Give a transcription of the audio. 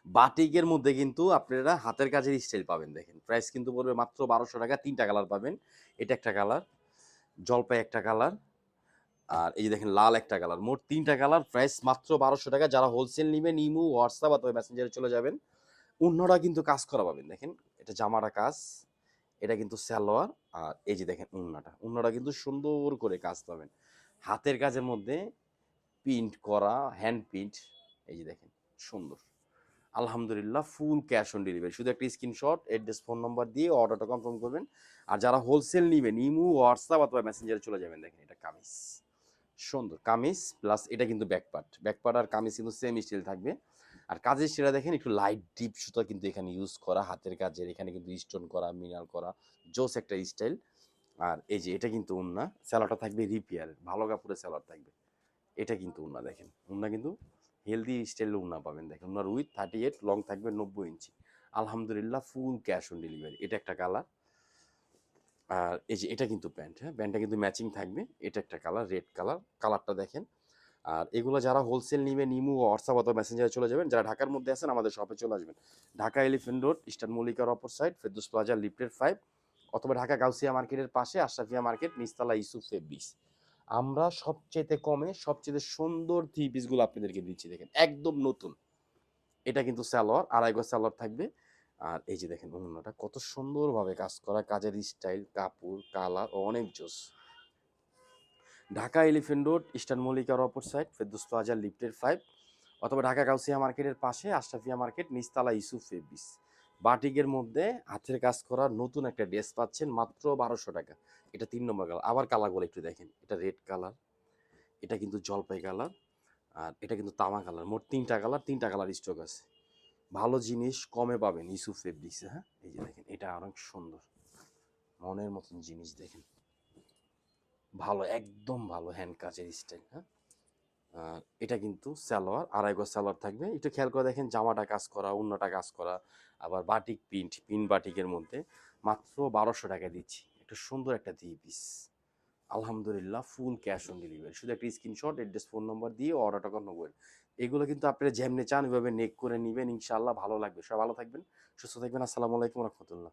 বাটিকের মধ্যে কিন্তু আপনারা হাতের কাজের স্টাইল পাবেন দেখেন। প্রাইস কিন্তু পড়বে মাত্র ৳১২০০। ৩ টা কালার পাবেন। এটা একটা কালার, জলপাই একটা কালার, আর এই যে দেখেন লাল একটা কালার। মোট ৩ টা কালার, প্রাইস মাত্র ৳১২০০। যারা হোলসেল নিবেন ইমো, হোয়াটসঅ্যাপ অথবা মেসেঞ্জারে চলে যাবেন। ওড়নাটা কিন্তু কাজ করা পাবেন দেখেন। এটা জামাটা কাজ, এটা কিন্তু সালোয়ার, আর এই যে দেখেন ওড়নাটা। ওড়নাটা কিন্তু সুন্দর করে কাজ পাবেন। হাতের কাজের মধ্যে প্রিন্ট করা, হ্যান্ড প্রিন্ট, এই যে দেখেন সুন্দর। আলহামদুলিল্লাহ ফুল ক্যাশ অন ডেলিভারি। শুধু একটা স্ক্রিনশট, অ্যাড্রেস, ফোন নাম্বার দিয়ে অর্ডারটা কনফার্ম করবেন। আর যারা হোলসেল নিবেন ইমো, হোয়াটসঅ্যাপ অথবা মেসেঞ্জারে চলে যাবেন। দেখেন এটা কামিজ, সুন্দর কামিজ প্লাস এটা কিন্তু ব্যাকপার্ট। ব্যাকপার্ট আর কামিজ কিন্তু সেম স্টাইল থাকবে। আর কাজের সেরা দেখেন একটু লাইট ডিপ সুতা কিন্তু এখানে ইউজ করা, হাতের কাজের এখানে কিন্তু স্টোন করা, মিনার করা, জোস একটা স্টাইল। আর এই যে এটা কিন্তু ওড়না, স্যালোয়ারটা থাকবে রিপিয়ার, ভালো কাপড়ের স্যালোয়ার থাকবে। এটা কিন্তু ওড়না দেখেন, ওড়না কিন্তু হেলদি স্টাইলের ওড়না পাবেন দেখেন। ওড়নার উইথ 38, লং থাকবে 90 ইঞ্চি। আলহামদুলিল্লাহ ফুল ক্যাশ অন ডেলিভারি। এটা একটা কালার। আর এই যে এটা কিন্তু প্যান্ট, হ্যাঁ প্যান্টটা কিন্তু ম্যাচিং থাকবে। এটা একটা কালার, রেড কালার, কালারটা দেখেন। আর এগুলো যারা হোলসেল নিবেন ইমো, হোয়াটসঅ্যাপ অথবা মেসেঞ্জারে চলে যাবেন। যারা ঢাকার মধ্যে আছেন আমাদের শপে চলে আসবেন। ঢাকা এলিফ্যান্ট রোড, ইস্টার্ন মল্লিকার অপর সাইড, ফেরদৌস প্লাজা, লিফটেড 5, অথবা ঢাকা গাউসিয়া মার্কেটের পাশে আশরাফিয়া মার্কেট, নিচতলা ইউসুফ ফেব্রিক্স। আমরা সবচেয়ে কমে সবচেয়ে সুন্দর থ্রি পিসগুলো আপনাদেরকে দিচ্ছি দেখেন, একদম নতুন। এটা কিন্তু সালোয়ার, আড়াই গজ সালোয়ার থাকবে। আর এই যে দেখেন ওড়নাটা কত সুন্দরভাবে কাজ করা, কাজের স্টাইল, কাপড়, কালার অনেক জোস। ঢাকা এলিফ্যান্ট রোড, ইস্টার্ন মল্লিকার অপর সাইড, ফেরদৌস প্লাজা, লিফটেড 5, অথবা ঢাকা গাউসিয়া মার্কেটের পাশে আশরাফিয়া মার্কেট, নিচতলা ইউসুফ ফেব্রিক্স। বাটিকের মধ্যে হাতের কাজ করা নতুন একটা ড্রেস পাচ্ছেন মাত্র ৳১২০০। এটা ৩ নম্বর কালার। আবার কালারগুলো একটু দেখেন। এটা রেড কালার, এটা কিন্তু জলপাই কালার, আর এটা কিন্তু তামা কালার। মোট ৩ টা কালার, ৩ টা কালার স্টক আছে। ভালো জিনিস কমে পাবেন ইউসুফ ফেব্রিক্সে, হ্যাঁ? এই যে দেখেন এটা অনেক সুন্দর। মনের মতন জিনিস দেখেন। ভালো, একদম ভালো হ্যান্ড কাজের স্টাইল, হ্যাঁ? আর এটা কিন্তু সালোয়ার, আড়াই গজ সালোয়ার থাকবে। একটু খেয়াল করে দেখেন জামাটা কাজ করা, ওড়নাটা কাজ করা, আবার বাটিক প্রিন্ট, প্রিন্ট বাটিকের মধ্যে মাত্র ৳১২০০ দিচ্ছি। একটা সুন্দর একটা থ্রি পিস। আলহামদুলিল্লাহ ফুল ক্যাশ অন ডেলিভারি। শুধু একটা স্ক্রিনশট, অ্যাড্রেস, ফোন নাম্বার দিয়ে অর্ডারটা কনফার্ম করেন। এগুলো কিন্তু আপনারা যেমনি চান ওইভাবে নেক করে নিবেন, ইনশাআল্লাহ ভালো লাগবে। সবাই ভালো থাকবেন, সুস্থ থাকবেন। আসসালামু আলাইকুম ওয়া রাহমাতুল্লাহ।